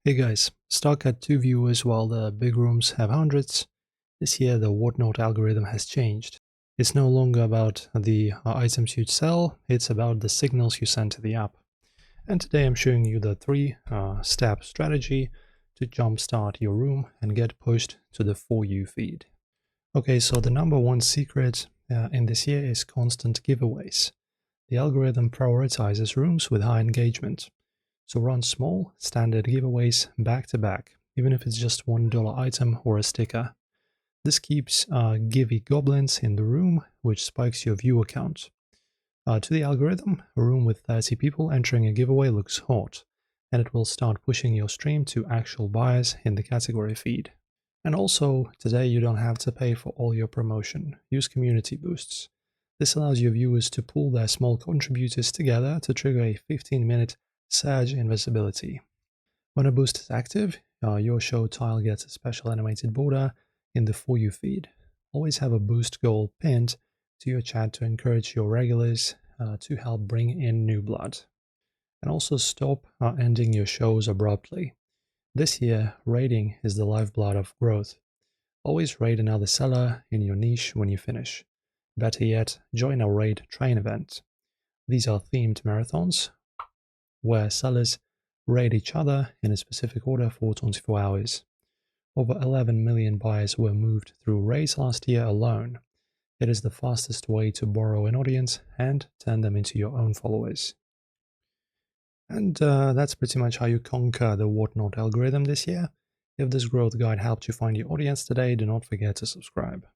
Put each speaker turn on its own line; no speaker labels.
Hey guys, stock had 2 viewers while the big rooms have hundreds. This year the whatnot algorithm has changed. It's no longer about the items you sell, it's about the signals you send to the app. And today I'm showing you the 3-step strategy to jumpstart your room and get pushed to the For You feed. Okay, so the number one secret in this year is constant giveaways. The algorithm prioritizes rooms with high engagement. So run small, standard giveaways back to back, even if it's just $1 item or a sticker. This keeps givey goblins in the room, which spikes your viewer count. To the algorithm, a room with 30 people entering a giveaway looks hot, and it will start pushing your stream to actual buyers in the category feed. And also, today you don't have to pay for all your promotion. Use community boosts. This allows your viewers to pool their small contributors together to trigger a 15-minute surge in visibility. When a boost is active, your show tile gets a special animated border in the For You feed. Always have a boost goal pinned to your chat to encourage your regulars to help bring in new blood. And also stop ending your shows abruptly. This year, raiding is the lifeblood of growth. Always raid another seller in your niche when you finish. Better yet, join a raid train event. These are themed marathons where sellers raid each other in a specific order for 24 hours. Over 11 million buyers were moved through raids last year alone. It is the fastest way to borrow an audience and turn them into your own followers. And that's pretty much how you conquer the whatnot algorithm this year. If this growth guide helped you find your audience today, do not forget to subscribe.